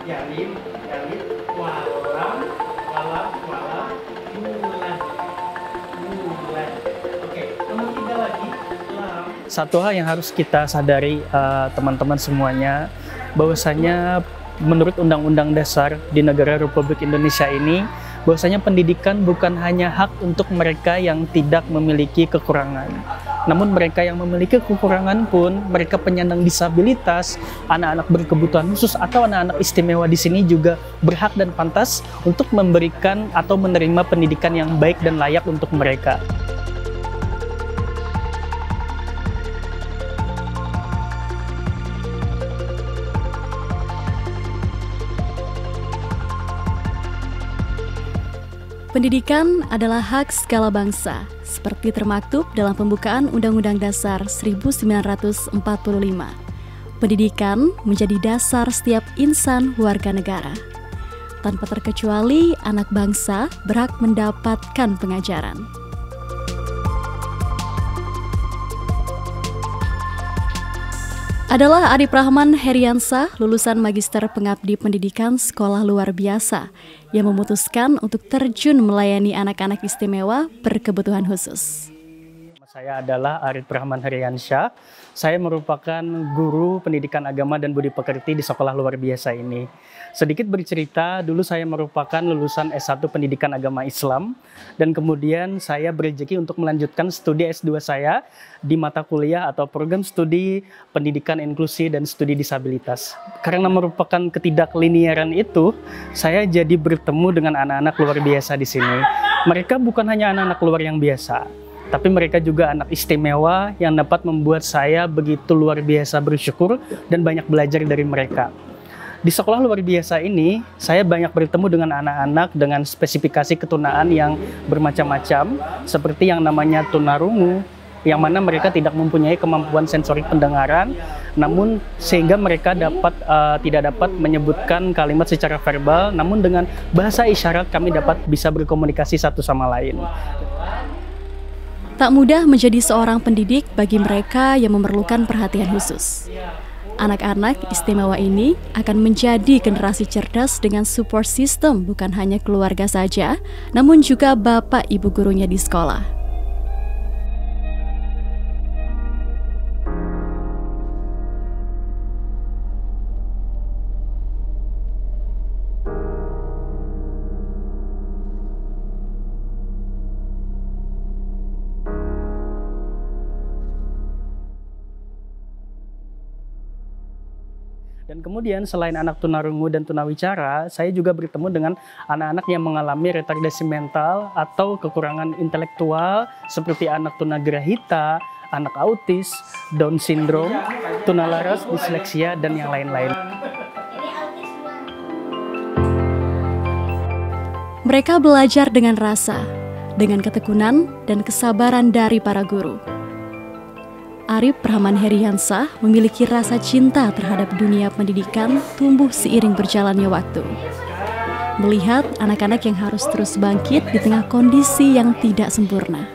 Yalim, yalim, walam, walam, bulan, bulan. Oke, nomor 3 lagi, lam. Satu hal yang harus kita sadari teman-teman semuanya, bahwasanya menurut Undang-Undang Dasar di negara Republik Indonesia ini, bahwasanya pendidikan bukan hanya hak untuk mereka yang tidak memiliki kekurangan. Namun mereka yang memiliki kekurangan pun, mereka penyandang disabilitas, anak-anak berkebutuhan khusus atau anak-anak istimewa di sini juga berhak dan pantas untuk memberikan atau menerima pendidikan yang baik dan layak untuk mereka. Pendidikan adalah hak segala bangsa, seperti termaktub dalam pembukaan Undang-Undang Dasar 1945. Pendidikan menjadi dasar setiap insan warga negara. Tanpa terkecuali, anak bangsa berhak mendapatkan pengajaran. Adalah Arif Rahman Heriansah, lulusan Magister Pengabdi Pendidikan Sekolah Luar Biasa, yang memutuskan untuk terjun melayani anak-anak istimewa berkebutuhan khusus. Saya adalah Arif Rahman Heriansah. Saya merupakan guru pendidikan agama dan budi pekerti di sekolah luar biasa ini. Sedikit bercerita, dulu saya merupakan lulusan S1 Pendidikan Agama Islam, dan kemudian saya berrezeki untuk melanjutkan studi S2 saya di mata kuliah atau program studi pendidikan inklusi dan studi disabilitas. Karena merupakan ketidakliniaran itu, saya jadi bertemu dengan anak-anak luar biasa di sini. Mereka bukan hanya anak-anak luar yang biasa, tapi mereka juga anak istimewa yang dapat membuat saya begitu luar biasa bersyukur dan banyak belajar dari mereka. Di sekolah luar biasa ini, saya banyak bertemu dengan anak-anak dengan spesifikasi ketunaan yang bermacam-macam, seperti yang namanya tunarungu, yang mana mereka tidak mempunyai kemampuan sensorik pendengaran, namun sehingga mereka tidak dapat menyebutkan kalimat secara verbal, namun dengan bahasa isyarat kami dapat bisa berkomunikasi satu sama lain. Tak mudah menjadi seorang pendidik bagi mereka yang memerlukan perhatian khusus. Anak-anak istimewa ini akan menjadi generasi cerdas dengan support system bukan hanya keluarga saja, namun juga bapak ibu gurunya di sekolah. Dan kemudian selain anak tunarungu dan tunawicara, saya juga bertemu dengan anak-anak yang mengalami retardasi mental atau kekurangan intelektual seperti anak tunagrahita, anak autis, Down syndrome, tunalaras, disleksia, dan yang lain-lain. Mereka belajar dengan rasa, dengan ketekunan dan kesabaran dari para guru. Arif Rahman Heriansah memiliki rasa cinta terhadap dunia pendidikan tumbuh seiring berjalannya waktu. Melihat anak-anak yang harus terus bangkit di tengah kondisi yang tidak sempurna.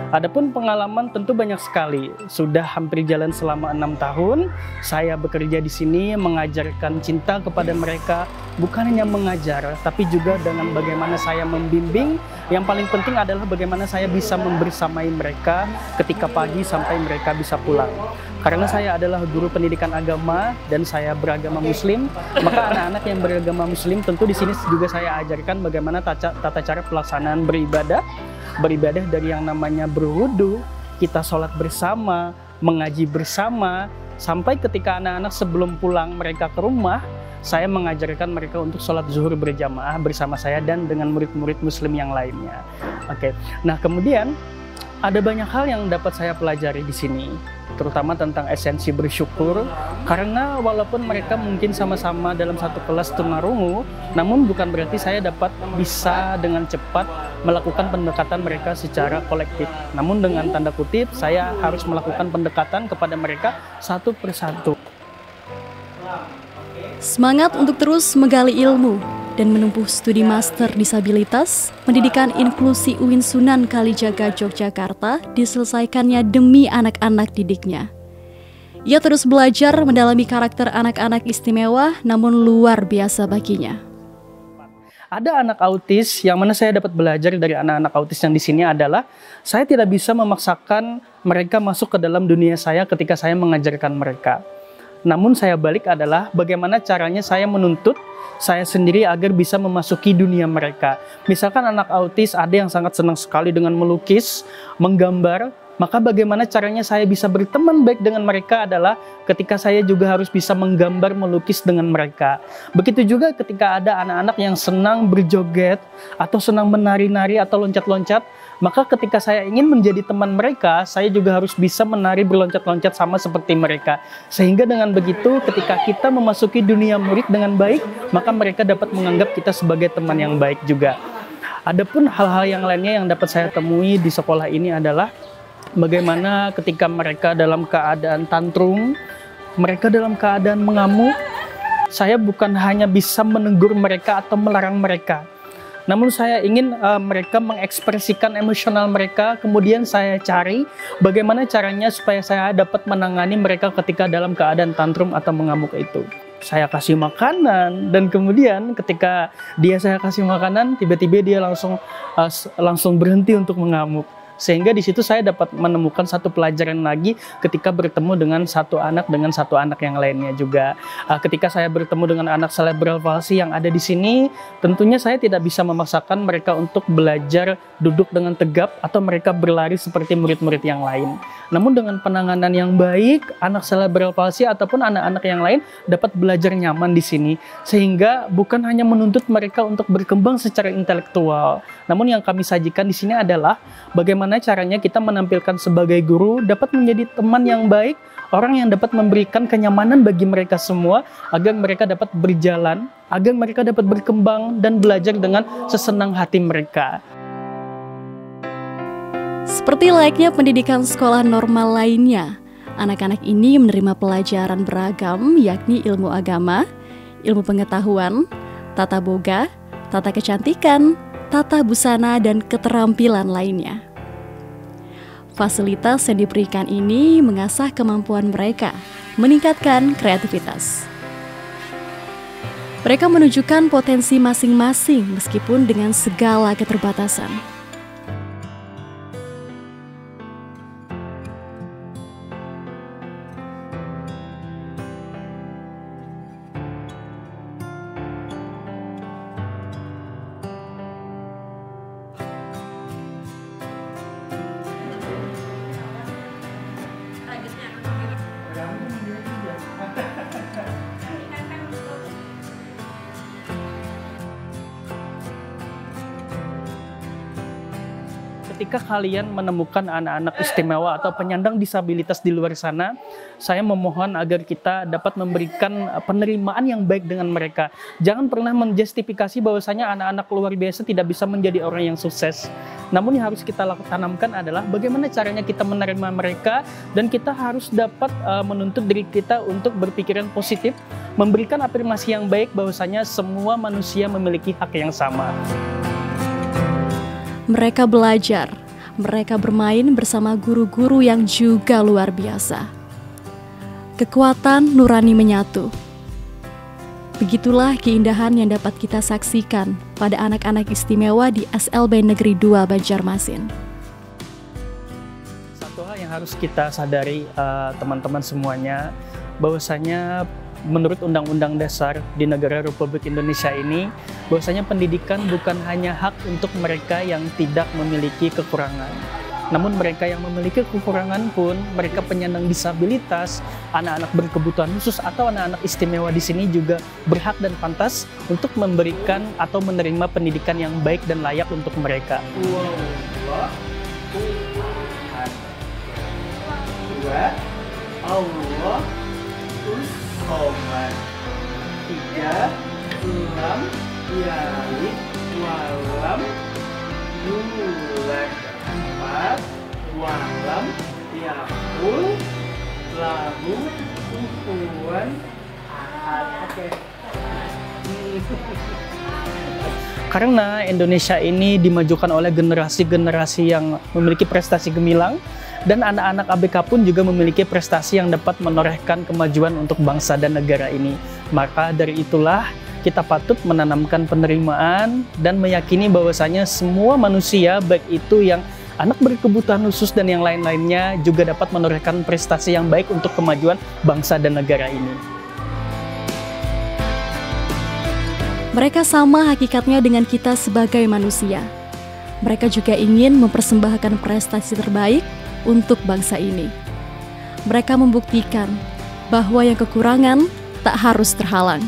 Adapun pengalaman tentu banyak sekali. Sudah hampir jalan selama 6 tahun. Saya bekerja di sini mengajarkan cinta kepada mereka. Bukan hanya mengajar, tapi juga dengan bagaimana saya membimbing. Yang paling penting adalah bagaimana saya bisa membersamai mereka ketika pagi sampai mereka bisa pulang. Karena saya adalah guru pendidikan agama dan saya beragama Muslim, maka anak-anak yang beragama Muslim tentu di sini juga saya ajarkan bagaimana tata cara pelaksanaan beribadah dari yang namanya berwudu, kita sholat bersama, mengaji bersama, sampai ketika anak-anak sebelum pulang mereka ke rumah, saya mengajarkan mereka untuk sholat zuhur berjamaah bersama saya dan dengan murid-murid muslim yang lainnya. Oke, nah kemudian ada banyak hal yang dapat saya pelajari di sini, terutama tentang esensi bersyukur, karena walaupun mereka mungkin sama-sama dalam satu kelas tunarungu, namun bukan berarti saya dapat bisa dengan cepat melakukan pendekatan mereka secara kolektif. Namun dengan tanda kutip, saya harus melakukan pendekatan kepada mereka satu persatu. Semangat untuk terus menggali ilmu dan menempuh studi master disabilitas, pendidikan inklusi UIN Sunan Kalijaga Yogyakarta diselesaikannya demi anak-anak didiknya. Ia terus belajar mendalami karakter anak-anak istimewa namun luar biasa baginya. Ada anak autis yang mana saya dapat belajar dari anak-anak autis yang di sini adalah saya tidak bisa memaksakan mereka masuk ke dalam dunia saya ketika saya mengajarkan mereka. Namun saya balik adalah bagaimana caranya saya menuntut saya sendiri agar bisa memasuki dunia mereka. Misalkan anak autis ada yang sangat senang sekali dengan melukis, menggambar, maka bagaimana caranya saya bisa berteman baik dengan mereka adalah ketika saya juga harus bisa menggambar, melukis dengan mereka. Begitu juga ketika ada anak-anak yang senang berjoget atau senang menari-nari atau loncat-loncat, maka ketika saya ingin menjadi teman mereka, saya juga harus bisa menari berloncat-loncat sama seperti mereka. Sehingga dengan begitu ketika kita memasuki dunia murid dengan baik, maka mereka dapat menganggap kita sebagai teman yang baik juga. Adapun hal-hal yang lainnya yang dapat saya temui di sekolah ini adalah bagaimana ketika mereka dalam keadaan tantrum, mereka dalam keadaan mengamuk, saya bukan hanya bisa menegur mereka atau melarang mereka. Namun saya ingin mereka mengekspresikan emosional mereka, kemudian saya cari bagaimana caranya supaya saya dapat menangani mereka ketika dalam keadaan tantrum atau mengamuk itu. Saya kasih makanan dan kemudian ketika saya kasih makanan, tiba-tiba dia langsung berhenti untuk mengamuk. Sehingga di situ saya dapat menemukan satu pelajaran lagi ketika bertemu dengan satu anak yang lainnya juga. Ketika saya bertemu dengan anak cerebral palsy yang ada di sini, tentunya saya tidak bisa memaksakan mereka untuk belajar duduk dengan tegap atau mereka berlari seperti murid-murid yang lain. Namun dengan penanganan yang baik, anak cerebral palsy ataupun anak-anak yang lain dapat belajar nyaman di sini. Sehingga bukan hanya menuntut mereka untuk berkembang secara intelektual, namun yang kami sajikan di sini adalah bagaimana caranya kita menampilkan sebagai guru dapat menjadi teman yang baik, orang yang dapat memberikan kenyamanan bagi mereka semua agar mereka dapat berjalan, agar mereka dapat berkembang dan belajar dengan sesenang hati mereka. Seperti layaknya pendidikan sekolah normal lainnya, anak-anak ini menerima pelajaran beragam yakni ilmu agama, ilmu pengetahuan, tata boga, tata kecantikan, tata busana, dan keterampilan lainnya. Fasilitas yang diberikan ini mengasah kemampuan mereka, meningkatkan kreativitas. Mereka menunjukkan potensi masing-masing meskipun dengan segala keterbatasan. Ketika kalian menemukan anak-anak istimewa atau penyandang disabilitas di luar sana, saya memohon agar kita dapat memberikan penerimaan yang baik dengan mereka. Jangan pernah menjustifikasi bahwasanya anak-anak luar biasa tidak bisa menjadi orang yang sukses. Namun yang harus kita tanamkan adalah bagaimana caranya kita menerima mereka, dan kita harus dapat menuntut diri kita untuk berpikiran positif, memberikan afirmasi yang baik bahwasanya semua manusia memiliki hak yang sama. Mereka belajar, mereka bermain bersama guru-guru yang juga luar biasa. Kekuatan nurani menyatu. Begitulah keindahan yang dapat kita saksikan pada anak-anak istimewa di SLB Negeri 2 Banjarmasin. Satu hal yang harus kita sadari teman-teman semuanya, bahwasanya menurut Undang-Undang Dasar di negara Republik Indonesia ini, bahwasanya pendidikan bukan hanya hak untuk mereka yang tidak memiliki kekurangan. Namun mereka yang memiliki kekurangan pun, mereka penyandang disabilitas, anak-anak berkebutuhan khusus atau anak-anak istimewa di sini juga berhak dan pantas untuk memberikan atau menerima pendidikan yang baik dan layak untuk mereka. Allah Somat 3 lam yalik walam bulan 4 walam yakul lahu kufuwan ahad. Oke. Karena Indonesia ini dimajukan oleh generasi-generasi yang memiliki prestasi gemilang, Dan anak-anak ABK pun juga memiliki prestasi yang dapat menorehkan kemajuan untuk bangsa dan negara ini. Maka dari itulah kita patut menanamkan penerimaan dan meyakini bahwasanya semua manusia, baik itu yang anak berkebutuhan khusus dan yang lain-lainnya, juga dapat menorehkan prestasi yang baik untuk kemajuan bangsa dan negara ini. Mereka sama hakikatnya dengan kita sebagai manusia. Mereka juga ingin mempersembahkan prestasi terbaik untuk bangsa ini. Mereka membuktikan bahwa yang kekurangan tak harus terhalang.